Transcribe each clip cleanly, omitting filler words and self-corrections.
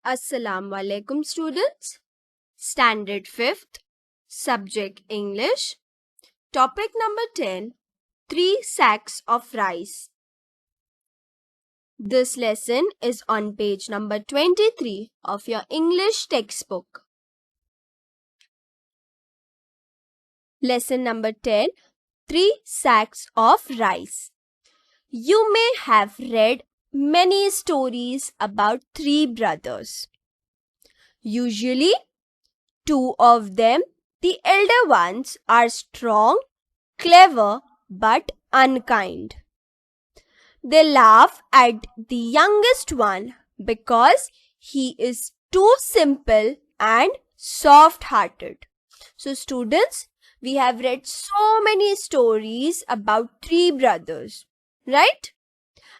Assalamu alaikum students. Standard 5th, subject English. Topic number 10, 3 sacks of rice. This lesson is on page number 23 of your English textbook. Lesson number 10, 3 sacks of rice. You may have read many stories about 3 brothers. Usually, 2 of them, the elder ones, are strong, clever, but unkind. They laugh at the youngest one because he is too simple and soft-hearted. So students, we have read so many stories about 3 brothers, right?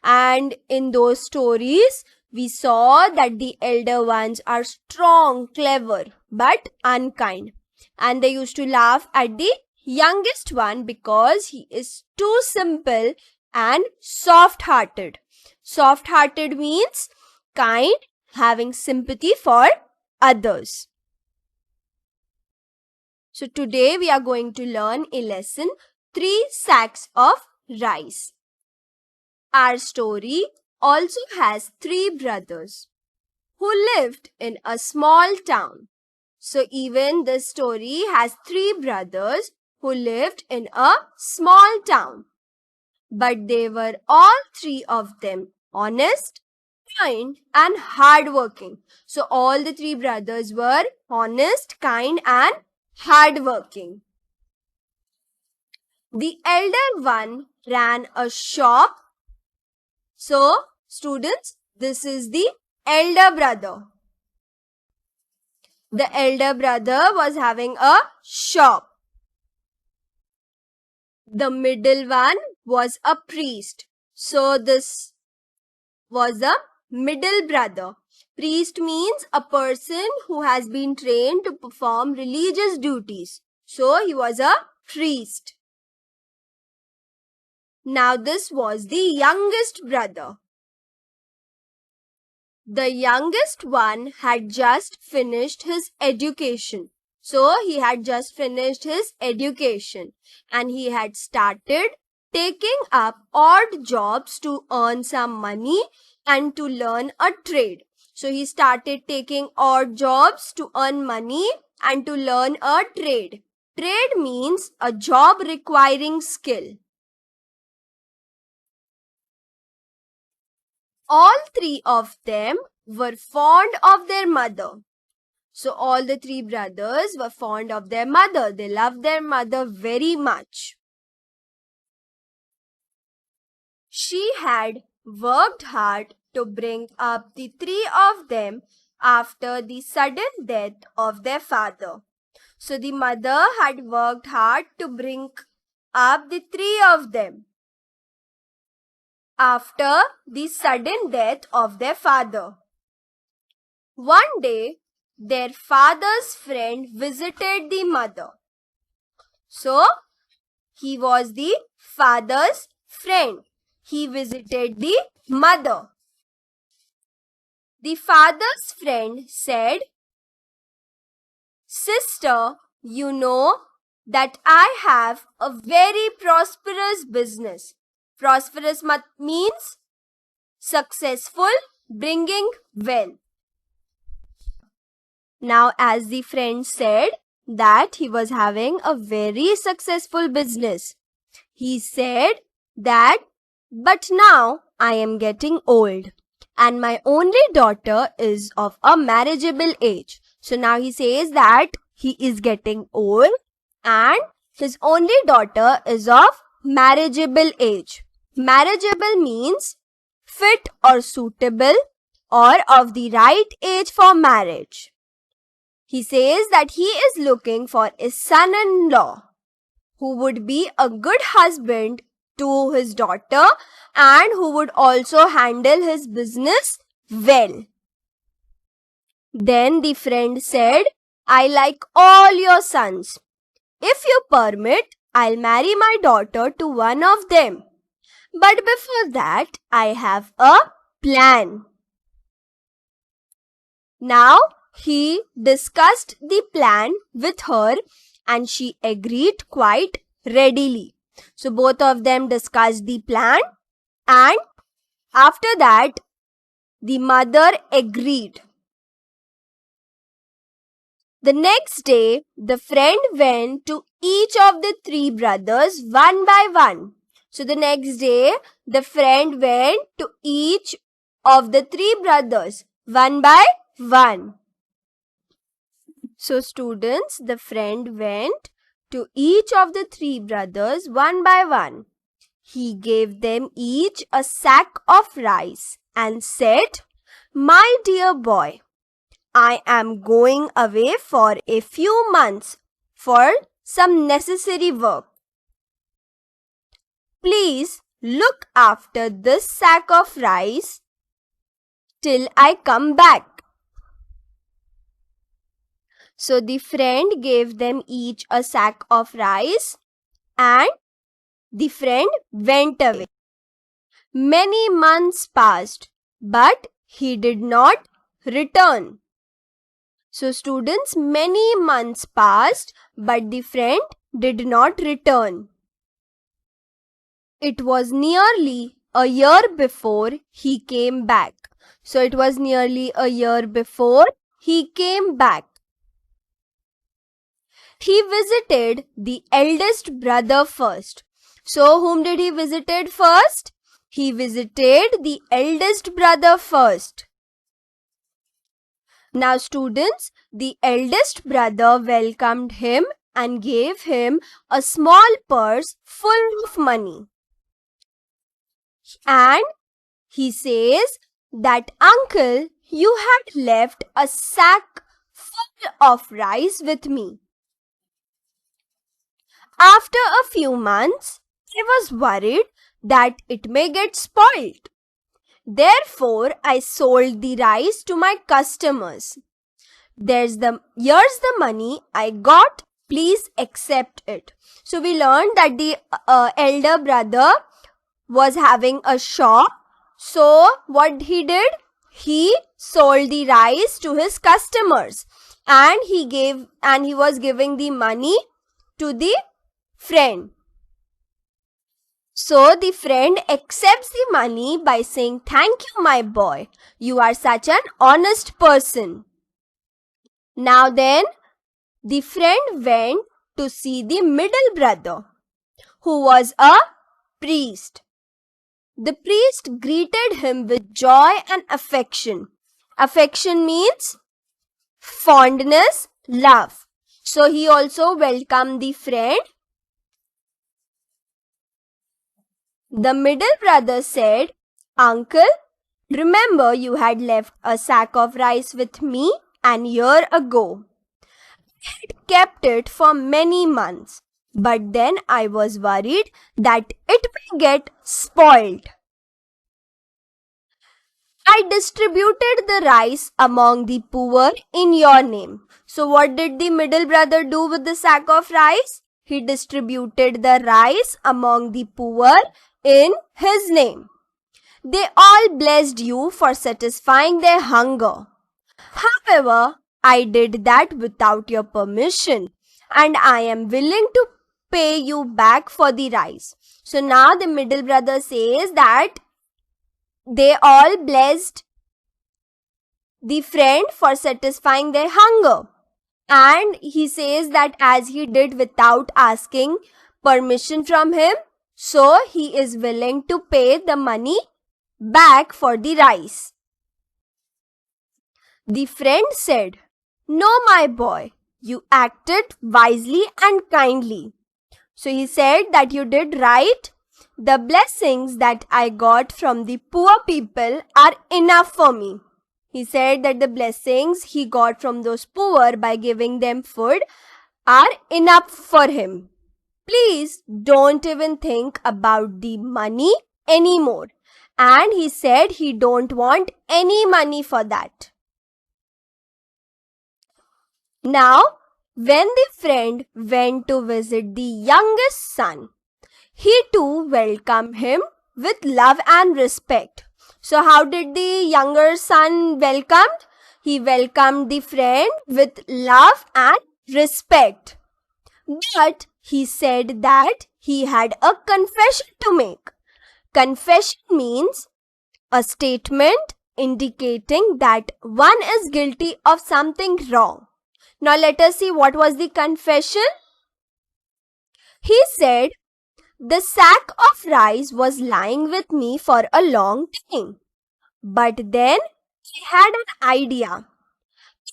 And in those stories, we saw that the elder ones are strong, clever, but unkind. And they used to laugh at the youngest one because he is too simple and soft-hearted. Soft-hearted means kind, having sympathy for others. So today we are going to learn a lesson, 3 sacks of rice. Our story also has 3 brothers who lived in a small town. So even this story has 3 brothers who lived in a small town. But they were all 3 of them honest, kind and hardworking. So all the 3 brothers were honest, kind and hardworking. The elder one ran a shop. So students, this is the elder brother. The elder brother was having a shop. The middle one was a priest. So this was a middle brother. Priest means a person who has been trained to perform religious duties. So he was a priest. Now this was the youngest brother. The youngest one had just finished his education. So he had just finished his education and he had started taking up odd jobs to earn some money and to learn a trade. So he started taking odd jobs to earn money and to learn a trade. Trade means a job requiring skill. All 3 of them were fond of their mother. So all the 3 brothers were fond of their mother. They loved their mother very much. She had worked hard to bring up the 3 of them after the sudden death of their father. So the mother had worked hard to bring up the 3 of them after the sudden death of their father. One day, their father's friend visited the mother. So, he was the father's friend. He visited the mother. The father's friend said, "Sister, you know that I have a very prosperous business." Prosperous means successful, bringing wealth. Now, as the friend said that he was having a very successful business, he said that, "But now I am getting old and my only daughter is of a marriageable age." So now he says that he is getting old and his only daughter is of marriageable age. Marriageable means fit or suitable or of the right age for marriage. He says that he is looking for a son-in-law who would be a good husband to his daughter and who would also handle his business well. Then the friend said, "I like all your sons. If you permit, I'll marry my daughter to one of them. But before that, I have a plan." Now he discussed the plan with her and she agreed quite readily. So both of them discussed the plan and after that the mother agreed. The next day, the friend went to each of the three brothers one by one. So the next day, the friend went to each of the three brothers one by one. So students, the friend went to each of the three brothers one by one. He gave them each a sack of rice and said, "My dear boy, I am going away for a few months for some necessary work. Please look after this sack of rice till I come back." So the friend gave them each a sack of rice and the friend went away. Many months passed, but he did not return. So students, many months passed, but the friend did not return. It was nearly a year before he came back. So it was nearly a year before he came back. He visited the eldest brother first. So whom did he visited first? He visited the eldest brother first. Now students, the eldest brother welcomed him and gave him a small purse full of money. And he says that, "Uncle, you had left a sack full of rice with me. After a few months, I was worried that it may get spoiled. Therefore, I sold the rice to my customers. Here's the money I got. Please accept it." So we learned that the elder brother was having a shop. So what he did? He sold the rice to his customers and he was giving the money to the friend. So the friend accepts the money by saying, "Thank you, my boy. You are such an honest person." Now then, the friend went to see the middle brother, who was a priest. The priest greeted him with joy and affection. Affection means fondness, love. So he also welcomed the friend. The middle brother said, "Uncle, remember you had left a sack of rice with me an year ago. I had kept it for many months, but then I was worried that it may get spoiled. I distributed the rice among the poor in your name." So what did the middle brother do with the sack of rice? He distributed the rice among the poor in his name. They all blessed you for satisfying their hunger. However, I did that without your permission, and I am willing to pay you back for the rice. So now the middle brother says that they all blessed the friend for satisfying their hunger. And he says that as he did without asking permission from him, so he is willing to pay the money back for the rice. The friend said, "No, my boy, you acted wisely and kindly." So he said that you did right. The blessings that I got from the poor people are enough for me. He said that the blessings he got from those poor by giving them food are enough for him. Please don't even think about the money anymore. And he said he don't want any money for that. Now, when the friend went to visit the youngest son, he too welcomed him with love and respect. So how did the younger son welcomed? He welcomed the friend with love and respect. But he said that he had a confession to make. Confession means a statement indicating that one is guilty of something wrong. Now let us see what was the confession. He said, "The sack of rice was lying with me for a long time. But then I had an idea.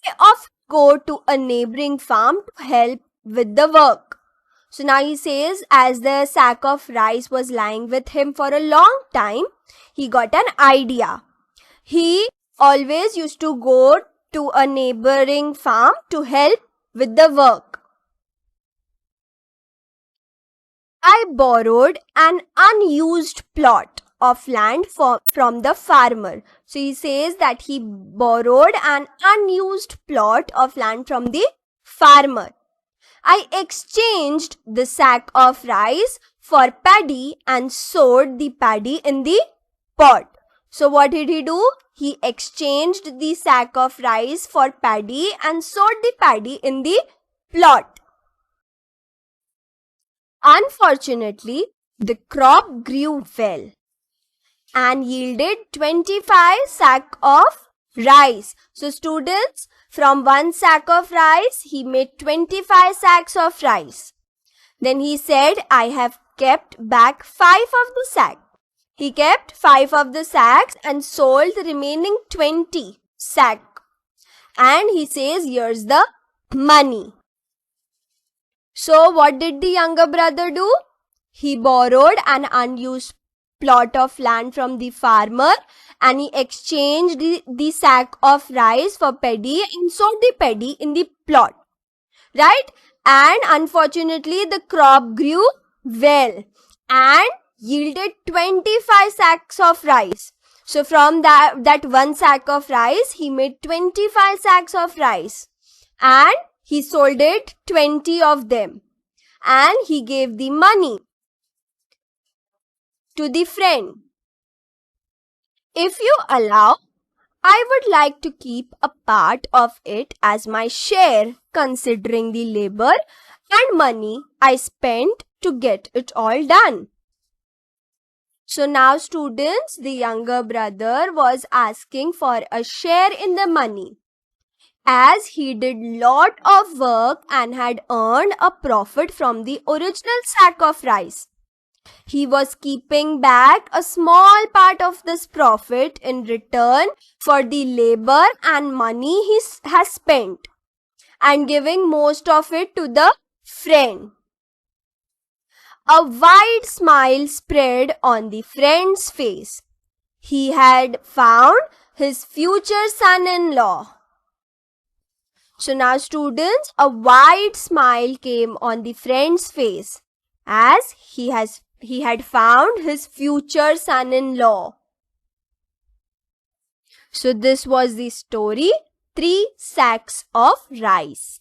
I often go to a neighboring farm to help with the work." So now he says, as the sack of rice was lying with him for a long time, he got an idea. He always used to go to a neighboring farm to help with the work. I borrowed an unused plot of land from the farmer. So he says that he borrowed an unused plot of land from the farmer. I exchanged the sack of rice for paddy and sowed the paddy in the pot. So what did he do? He exchanged the sack of rice for paddy and sowed the paddy in the plot. Unfortunately, the crop grew well and yielded 25 sacks of rice. So students, from one sack of rice, he made 25 sacks of rice. Then he said, I have kept back 5 of the sack. He kept 5 of the sacks and sold the remaining 20 sack. And he says, here's the money. So what did the younger brother do? He borrowed an unused plot of land from the farmer and he exchanged the sack of rice for paddy and sowed the paddy in the plot. Right? And unfortunately, the crop grew well and yielded 25 sacks of rice. So from that one sack of rice, he made 25 sacks of rice. And he sold it 20 of them. And he gave the money to the friend. If you allow, I would like to keep a part of it as my share, considering the labor and money I spent to get it all done. So now students, the younger brother was asking for a share in the money, as he did lot of work and had earned a profit from the original sack of rice. He was keeping back a small part of this profit in return for the labor and money he has spent and giving most of it to the friend. A wide smile spread on the friend's face. He had found his future son-in-law. So now students, a wide smile came on the friend's face as he had found his future son-in-law. So this was the story, 3 sacks of rice.